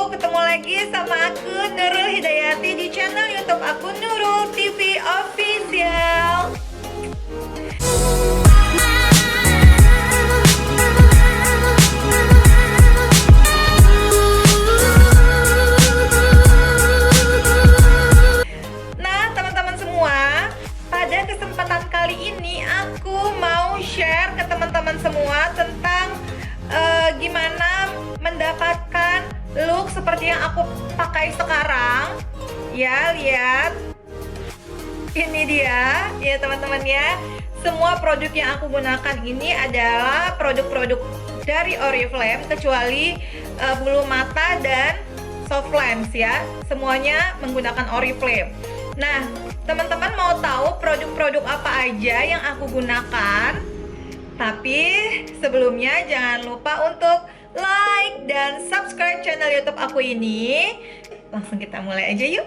Ketemu lagi sama aku Nurul Hidayati di channel YouTube aku Nurul TV Official. Nah, teman-teman semua, pada kesempatan kali ini aku mau share ke teman-teman semua tentang gimana mendapatkan look seperti yang aku pakai sekarang. Ya, lihat. Ini dia, ya teman-teman ya. Semua produk yang aku gunakan ini adalah produk-produk dari Oriflame, kecuali bulu mata dan soft lens ya. Semuanya menggunakan Oriflame. Nah, teman-teman mau tahu produk-produk apa aja yang aku gunakan? Tapi sebelumnya jangan lupa untuk like dan subscribe channel YouTube aku ini. Langsung kita mulai aja yuk.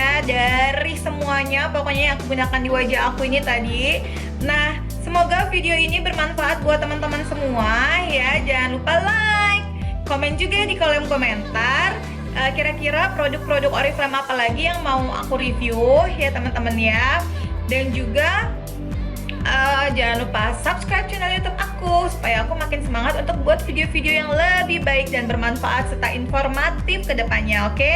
ya dari semuanya pokoknya yang aku gunakan di wajah aku ini tadi. Nah, semoga video ini bermanfaat buat teman-teman semua ya. Jangan lupa like, komen juga di kolom komentar. Kira-kira produk-produk Oriflame apa lagi yang mau aku review ya teman-teman ya. Dan juga jangan lupa subscribe channel YouTube aku supaya aku makin semangat untuk buat video-video yang lebih baik dan bermanfaat serta informatif ke depannya, oke?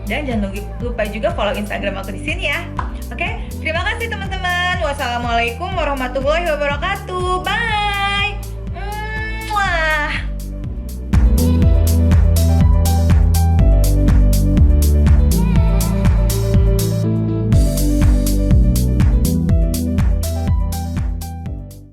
Dan jangan lupa juga follow Instagram aku di sini ya. Oke? Terima kasih teman-teman. Wassalamualaikum warahmatullahi wabarakatuh. Bye. Mwah.